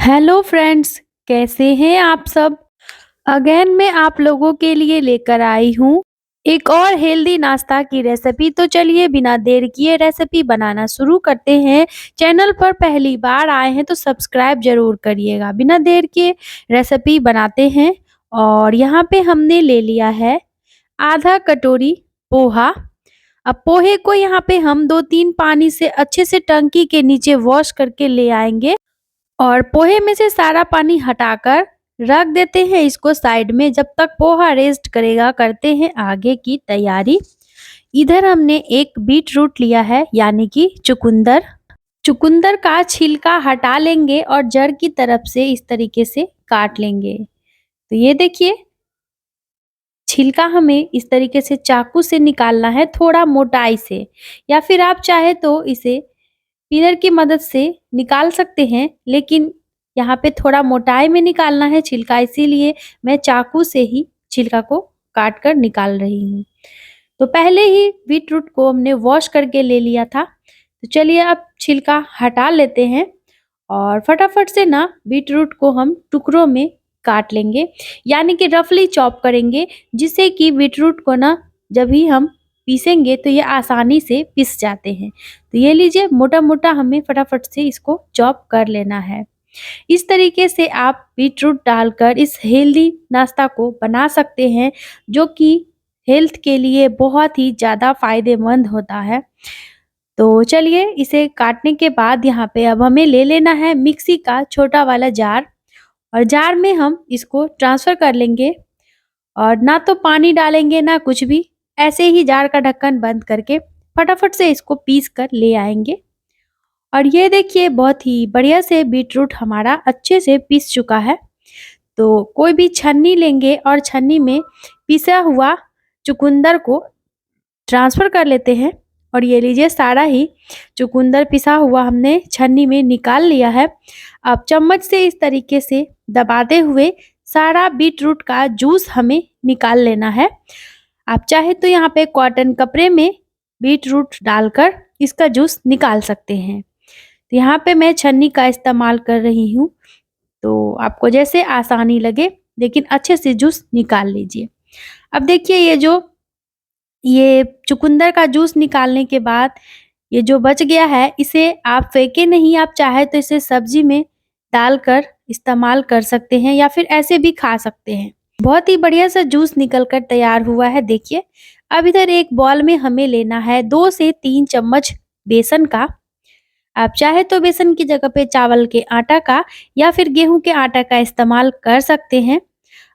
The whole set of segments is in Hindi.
हेलो फ्रेंड्स, कैसे हैं आप सब। अगेन मैं आप लोगों के लिए लेकर आई हूँ एक और हेल्दी नाश्ता की रेसिपी। तो चलिए बिना देर किए रेसिपी बनाना शुरू करते हैं। चैनल पर पहली बार आए हैं तो सब्सक्राइब जरूर करिएगा। बिना देर के रेसिपी बनाते हैं। और यहाँ पे हमने ले लिया है आधा कटोरी पोहा। अब पोहे को यहाँ पे हम 2-3 पानी से अच्छे से टंकी के नीचे वॉश करके ले आएंगे और पोहे में से सारा पानी हटाकर रख देते हैं इसको साइड में। जब तक पोहा रेस्ट करेगा करते हैं आगे की तैयारी। इधर हमने एक बीट रूट लिया है यानी कि चुकंदर। चुकंदर का छिलका हटा लेंगे और जड़ की तरफ से इस तरीके से काट लेंगे। तो ये देखिए, छिलका हमें इस तरीके से चाकू से निकालना है, थोड़ा मोटाई से, या फिर आप चाहे तो इसे पिलर की मदद से निकाल सकते हैं, लेकिन यहाँ पे थोड़ा मोटाई में निकालना है छिलका, इसीलिए मैं चाकू से ही छिलका को काट कर निकाल रही हूँ। तो पहले ही बीट रूट को हमने वॉश करके ले लिया था। तो चलिए अब छिलका हटा लेते हैं और फटाफट से ना बीट रूट को हम टुकड़ों में काट लेंगे, यानी कि रफली चॉप करेंगे, जिससे कि बीट रूट को ना जब भी हम पीसेंगे तो ये आसानी से पिस जाते हैं। तो ये लीजिए, मोटा मोटा हमें फटाफट से इसको चॉप कर लेना है। इस तरीके से आप बीट रूट डालकर इस हेल्दी नाश्ता को बना सकते हैं, जो कि हेल्थ के लिए बहुत ही ज़्यादा फायदेमंद होता है। तो चलिए इसे काटने के बाद यहाँ पे अब हमें ले लेना है मिक्सी का छोटा वाला जार, और जार में हम इसको ट्रांसफ़र कर लेंगे और ना तो पानी डालेंगे ना कुछ भी, ऐसे ही जार का ढक्कन बंद करके फटाफट से इसको पीस कर ले आएंगे। और ये देखिए, बहुत ही बढ़िया से बीट रूट हमारा अच्छे से पीस चुका है। तो कोई भी छन्नी लेंगे और छन्नी में पिसा हुआ चुकंदर को ट्रांसफ़र कर लेते हैं। और ये लीजिए, सारा ही चुकंदर पिसा हुआ हमने छन्नी में निकाल लिया है। अब चम्मच से इस तरीके से दबाते हुए सारा बीट रूट का जूस हमें निकाल लेना है। आप चाहे तो यहाँ पे कॉटन कपड़े में बीट रूट डालकर इसका जूस निकाल सकते हैं। तो यहाँ पे मैं छन्नी का इस्तेमाल कर रही हूँ, तो आपको जैसे आसानी लगे, लेकिन अच्छे से जूस निकाल लीजिए। अब देखिए, ये चुकंदर का जूस निकालने के बाद ये जो बच गया है, इसे आप फेंके नहीं, आप चाहे तो इसे सब्जी में डालकर इस्तेमाल कर सकते हैं या फिर ऐसे भी खा सकते हैं। बहुत ही बढ़िया सा जूस निकल कर तैयार हुआ है देखिए। अब इधर एक बॉल में हमें लेना है 2 से 3 चम्मच बेसन का। आप चाहे तो बेसन की जगह पे चावल के आटा का या फिर गेहूं के आटा का इस्तेमाल कर सकते हैं।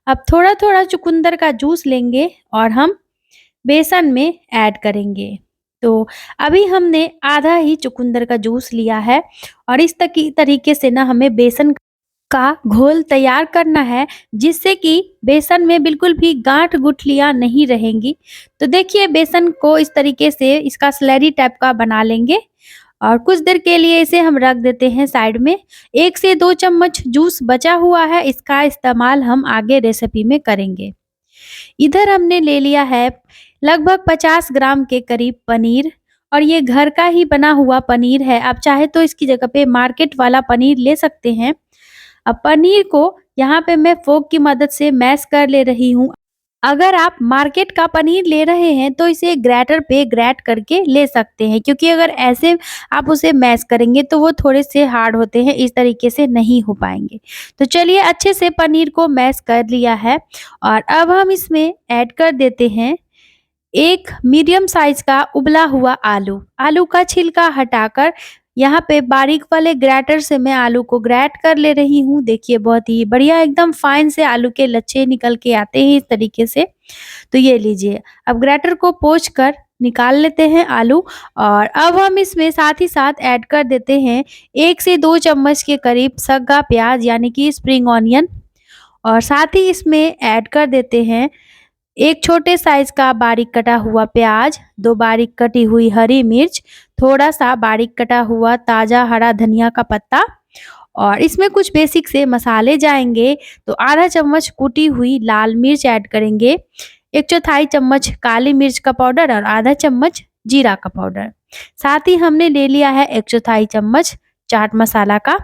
अब थोड़ा-थोड़ा चुकंदर का जूस लेंगे और हम बेसन में ऐड करेंगे। तो अभी हमने आधा ही चुकंदर का जूस लिया है और इस तरीके से ना हमें बेसन का घोल तैयार करना है, जिससे कि बेसन में बिल्कुल भी गांठ गुठलियां नहीं रहेंगी। तो देखिए, बेसन को इस तरीके से इसका स्लरी टाइप का बना लेंगे और कुछ देर के लिए इसे हम रख देते हैं साइड में। 1 से 2 चम्मच जूस बचा हुआ है, इसका इस्तेमाल हम आगे रेसिपी में करेंगे। इधर हमने ले लिया है लगभग 50 ग्राम के करीब पनीर, और ये घर का ही बना हुआ पनीर है। आप चाहे तो इसकी जगह पे मार्केट वाला पनीर ले सकते हैं। अब पनीर को यहाँ पे मैं फोक की मदद से मैश कर ले रही हूँ। अगर आप मार्केट का पनीर ले रहे हैं तो इसे ग्रेटर पे ग्रेट करके ले सकते हैं, क्योंकि अगर ऐसे आप उसे मैश करेंगे तो वो थोड़े से हार्ड होते हैं, इस तरीके से नहीं हो पाएंगे। तो चलिए, अच्छे से पनीर को मैश कर लिया है और अब हम इसमें ऐड कर देते हैं एक मीडियम साइज का उबला हुआ आलू। आलू का छिलका हटाकर यहाँ पे बारीक वाले ग्रेटर से मैं आलू को ग्रेट कर ले रही हूँ। देखिए, बहुत ही बढ़िया एकदम फाइन से आलू के लच्छे निकल के आते हैं इस तरीके से। तो ये लीजिए, अब ग्रेटर को पोंछ कर निकाल लेते हैं आलू, और अब हम इसमें साथ ही साथ ऐड कर देते हैं 1 से 2 चम्मच के करीब सग्गा प्याज यानी कि स्प्रिंग ऑनियन, और साथ ही इसमें ऐड कर देते हैं एक छोटे साइज का बारीक कटा हुआ प्याज, 2 बारीक कटी हुई हरी मिर्च, थोड़ा सा बारीक कटा हुआ ताज़ा हरा धनिया का पत्ता, और इसमें कुछ बेसिक से मसाले जाएंगे। तो आधा चम्मच कुटी हुई लाल मिर्च ऐड करेंगे, 1/4 चम्मच काली मिर्च का पाउडर और आधा चम्मच जीरा का पाउडर। साथ ही हमने ले लिया है 1/4 चम्मच चाट मसाला का,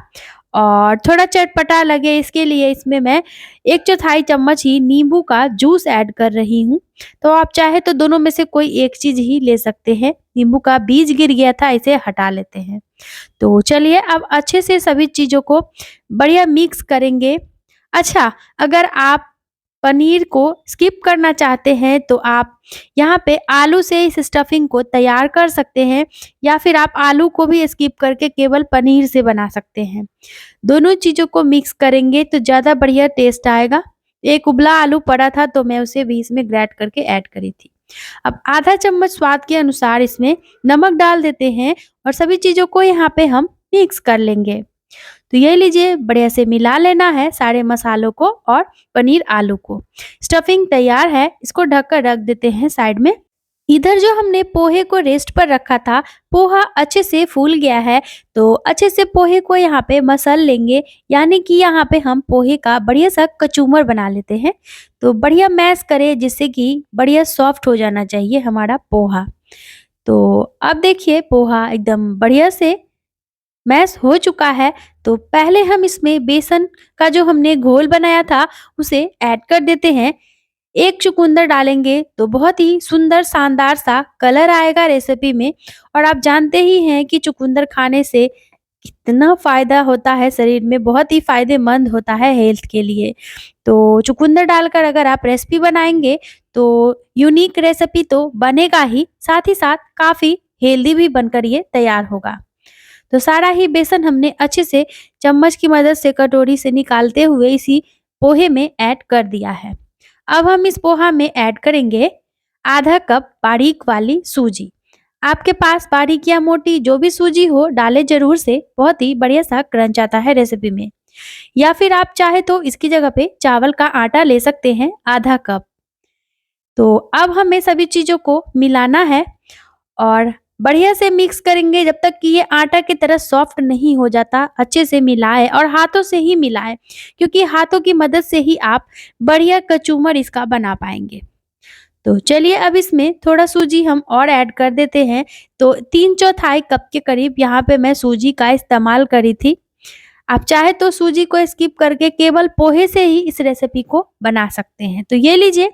और थोड़ा चटपटा लगे इसके लिए इसमें मैं 1/4 चम्मच ही नींबू का जूस ऐड कर रही हूँ। तो आप चाहे तो दोनों में से कोई एक चीज़ ही ले सकते हैं। नींबू का बीज गिर गया था, इसे हटा लेते हैं। तो चलिए अब अच्छे से सभी चीज़ों को बढ़िया मिक्स करेंगे। अच्छा, अगर आप पनीर को स्किप करना चाहते हैं तो आप यहाँ पे आलू से इस स्टफिंग को तैयार कर सकते हैं, या फिर आप आलू को भी स्किप करके केवल पनीर से बना सकते हैं। दोनों चीज़ों को मिक्स करेंगे तो ज़्यादा बढ़िया टेस्ट आएगा। एक उबला आलू पड़ा था तो मैं उसे भी इसमें ग्रेट करके ऐड करी थी। अब आधा चम्मच स्वाद के अनुसार इसमें नमक डाल देते हैं और सभी चीज़ों को यहाँ पे हम मिक्स कर लेंगे। तो ये लीजिए, बढ़िया से मिला लेना है सारे मसालों को और पनीर आलू को। स्टफिंग तैयार है, इसको ढककर रख देते हैं साइड में। इधर जो हमने पोहे को रेस्ट पर रखा था, पोहा अच्छे से फूल गया है, तो अच्छे से पोहे को यहाँ पे मसल लेंगे, यानी कि यहाँ पे हम पोहे का बढ़िया सा कचूमर बना लेते हैं। तो बढ़िया मैश करें जिससे कि बढ़िया सॉफ्ट हो जाना चाहिए हमारा पोहा। तो अब देखिए पोहा एकदम बढ़िया से मैश हो चुका है। तो पहले हम इसमें बेसन का जो हमने घोल बनाया था उसे ऐड कर देते हैं। एक चुकंदर डालेंगे तो बहुत ही सुंदर शानदार सा कलर आएगा रेसिपी में, और आप जानते ही हैं कि चुकंदर खाने से कितना फ़ायदा होता है शरीर में, बहुत ही फ़ायदेमंद होता है हेल्थ के लिए। तो चुकंदर डालकर अगर आप रेसिपी बनाएँगे तो यूनिक रेसिपी तो बनेगा ही, साथ ही साथ काफ़ी हेल्दी भी बनकर ये तैयार होगा। तो सारा ही बेसन हमने अच्छे से चम्मच की मदद से कटोरी से निकालते हुए इसी पोहे में ऐड कर दिया है। अब हम इस पोहा में ऐड करेंगे आधा कप बारीक वाली सूजी। आपके पास बारीक या मोटी जो भी सूजी हो डालें ज़रूर से, बहुत ही बढ़िया सा क्रंच आता है रेसिपी में। या फिर आप चाहे तो इसकी जगह पे चावल का आटा ले सकते हैं आधा कप। तो अब हमें सभी चीज़ों को मिलाना है और बढ़िया से मिक्स करेंगे जब तक कि ये आटा की तरह सॉफ्ट नहीं हो जाता। अच्छे से मिलाएं और हाथों से ही मिलाएं, क्योंकि हाथों की मदद से ही आप बढ़िया कचूमर इसका बना पाएंगे। तो चलिए अब इसमें थोड़ा सूजी हम और ऐड कर देते हैं। तो 3/4 कप के करीब यहाँ पे मैं सूजी का इस्तेमाल करी थी। आप चाहे तो सूजी को स्किप करके केवल पोहे से ही इस रेसिपी को बना सकते हैं। तो ये लीजिए,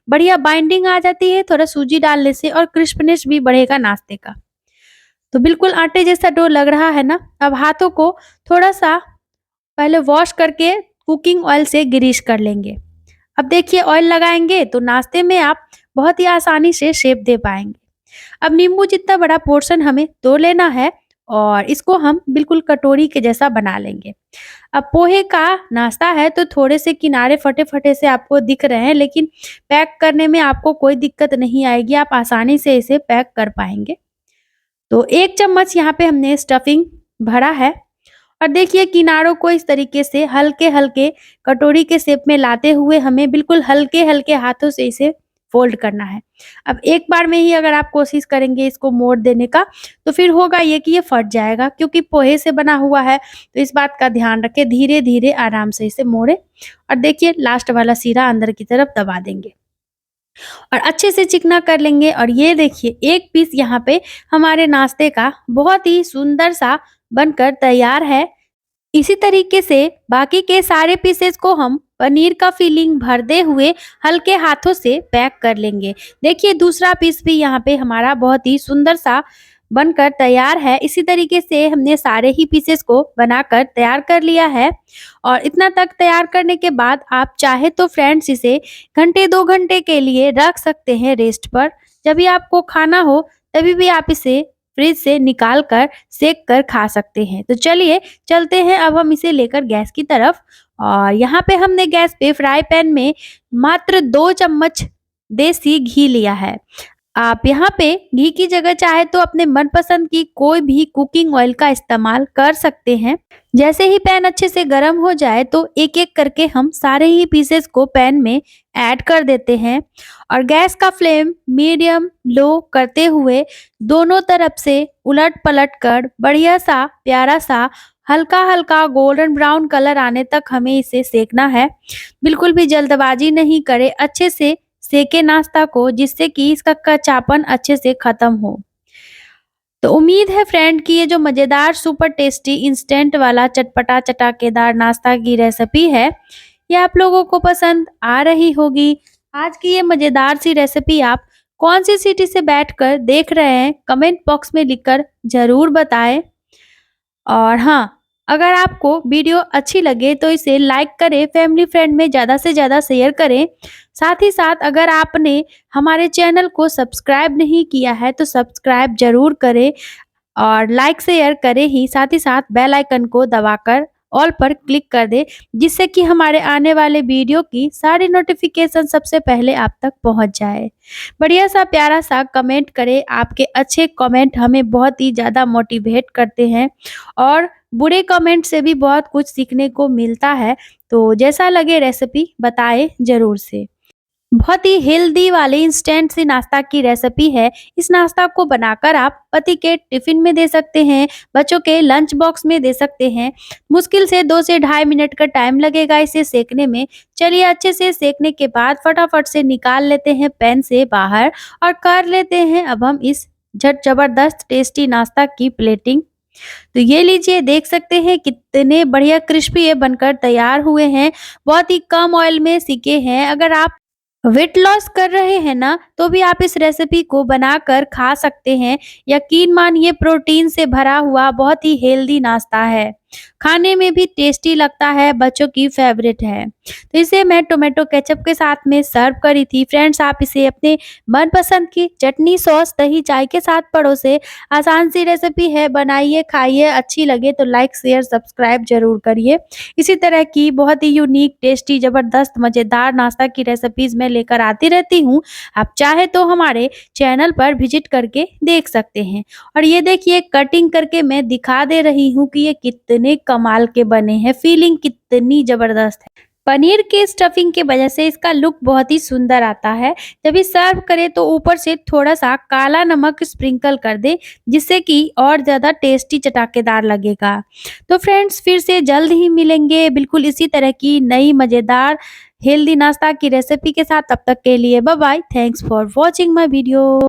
बढ़िया बाइंडिंग आ जाती है थोड़ा सूजी डालने से, और क्रिस्पनेस भी बढ़ेगा नाश्ते का। तो बिल्कुल आटे जैसा डो लग रहा है ना। अब हाथों को थोड़ा सा पहले वॉश करके कुकिंग ऑयल से ग्रीस कर लेंगे। अब देखिए, ऑयल लगाएंगे तो नाश्ते में आप बहुत ही आसानी से शेप दे पाएंगे। अब नींबू जितना बड़ा पोर्शन हमें तोड़ लेना है और इसको हम बिल्कुल कटोरी के जैसा बना लेंगे। अब पोहे का नाश्ता है तो थोड़े से किनारे फटे-फटे से आपको दिख रहे हैं, लेकिन पैक करने में आपको कोई दिक्कत नहीं आएगी, आप आसानी से इसे पैक कर पाएँगे। तो 1 चम्मच यहाँ पे हमने स्टफिंग भरा है, और देखिए किनारों को इस तरीके से हल्के-हल्के कटोरी के शेप में लाते हुए हमें बिल्कुल हल्के-हल्के हाथों से इसे फ़ोल्ड करना है। अब एक बार में ही अगर आप कोशिश करेंगे इसको मोड़ देने का, तो फिर होगा ये कि ये फट जाएगा, क्योंकि पोहे से बना हुआ है, तो इस बात का ध्यान रखें। धीरे-धीरे आराम से इसे मोड़ें और देखिए लास्ट वाला सिरा अंदर की तरफ दबा देंगे और अच्छे से चिकना कर लेंगे। और ये देखिए, एक पीस यहाँ पे हमारे नाश्ते का बहुत ही सुंदर सा बनकर तैयार है। इसी तरीके से बाकी के सारे पीसेस को हम पनीर का फिलिंग भरते हुए हल्के हाथों से पैक कर लेंगे। देखिए दूसरा पीस भी यहाँ पे हमारा बहुत ही सुंदर सा बनकर तैयार है। इसी तरीके से हमने सारे ही पीसेस को बनाकर तैयार कर लिया है, और इतना तक तैयार करने के बाद आप चाहे तो फ्रेंड्स इसे घंटे 2 घंटे के लिए रख सकते हैं रेस्ट पर। जब भी आपको खाना हो तभी भी आप इसे फ्रिज से निकाल कर सेक कर खा सकते हैं। तो चलिए चलते हैं अब हम इसे लेकर गैस की तरफ, और यहाँ पे हमने गैस पे फ्राई पैन में मात्र 2 चम्मच देसी घी लिया है। आप यहाँ पे घी की जगह चाहे तो अपने मनपसंद की कोई भी कुकिंग ऑयल का इस्तेमाल कर सकते हैं। जैसे ही पैन अच्छे से गर्म हो जाए तो एक-एक करके हम सारे ही पीसेस को पैन में ऐड कर देते हैं, और गैस का फ्लेम मीडियम लो करते हुए दोनों तरफ से उलट-पलट कर बढ़िया सा प्यारा सा हल्का-हल्का गोल्डन ब्राउन कलर आने तक हमें इसे सेकना है। बिल्कुल भी जल्दबाजी नहीं करें, अच्छे से सेके नाश्ता को, जिससे कि इसका कच्चापन अच्छे से खत्म हो। तो उम्मीद है फ्रेंड कि ये जो मज़ेदार सुपर टेस्टी इंस्टेंट वाला चटपटा चटाकेदार नाश्ता की रेसिपी है, ये आप लोगों को पसंद आ रही होगी। आज की ये मज़ेदार सी रेसिपी आप कौन-सी सिटी से बैठकर देख रहे हैं, कमेंट बॉक्स में लिखकर ज़रूर बताएँ। और हाँ, अगर आपको वीडियो अच्छी लगे तो इसे लाइक करें, फैमिली फ्रेंड में ज़्यादा से ज़्यादा शेयर करें। साथ ही साथ अगर आपने हमारे चैनल को सब्सक्राइब नहीं किया है तो सब्सक्राइब ज़रूर करें और लाइक शेयर करें ही साथ साथ बेल आइकन को दबाकर ऑल पर क्लिक कर दें, जिससे कि हमारे आने वाले वीडियो की सारी नोटिफिकेशन सबसे पहले आप तक पहुंच जाए। बढ़िया सा प्यारा सा कमेंट करें, आपके अच्छे कमेंट हमें बहुत ही ज़्यादा मोटिवेट करते हैं और बुरे कमेंट से भी बहुत कुछ सीखने को मिलता है। तो जैसा लगे रेसिपी बताएं ज़रूर से। बहुत ही हेल्दी वाले इंस्टेंट सी नाश्ता की रेसिपी है। इस नाश्ता को बनाकर आप पति के टिफिन में दे सकते हैं, बच्चों के लंच बॉक्स में दे सकते हैं। मुश्किल से 2 से ढाई मिनट का टाइम लगेगा इसे सेकने में। चलिए अच्छे से सेकने के बाद फटाफट से निकाल लेते हैं पैन से बाहर और कर लेते हैं अब हम इस झट जबरदस्त टेस्टी नाश्ता की प्लेटिंग। तो ये लीजिए, देख सकते हैं कितने बढ़िया क्रिस्पी ये बनकर तैयार हुए हैं। बहुत ही कम ऑयल में सिके हैं। अगर आप वेट लॉस कर रहे हैं ना, तो भी आप इस रेसिपी को बनाकर खा सकते हैं। यकीन मानिए प्रोटीन से भरा हुआ बहुत ही हेल्दी नाश्ता है। खाने में भी टेस्टी लगता है, बच्चों की फेवरेट है। तो इसे मैं टोमेटो केचप के साथ में सर्व करी थी। फ्रेंड्स, आप इसे अपने मनपसंद की चटनी, सॉस, दही, चाय के साथ परोसे। आसान सी रेसिपी है, बनाइए, खाइए। अच्छी लगे तो लाइक, शेयर, सब्सक्राइब ज़रूर करिए। इसी तरह की बहुत ही यूनिक, टेस्टी, ज़बरदस्त, मज़ेदार नाश्ता की रेसिपीज़ मैं लेकर आती रहती हूँ। आप चाहे तो हमारे चैनल पर विजिट करके देख सकते हैं। और ये देखिए, कटिंग करके मैं दिखा दे रही हूँ कि ये कितने कमाल के बने हैं। फीलिंग कितनी ज़बरदस्त है। पनीर के स्टफिंग की वजह से इसका लुक बहुत ही सुंदर आता है। जब ये सर्व करें तो ऊपर से थोड़ा-सा काला नमक स्प्रिंकल कर दें, जिससे कि और ज़्यादा टेस्टी चटाकेदार लगेगा। तो फ्रेंड्स, फिर से जल्द ही मिलेंगे बिल्कुल इसी तरह की नई मज़ेदार हेल्दी नाश्ता की रेसिपी के साथ। तब तक के लिए bye bye. Thanks for watching my video.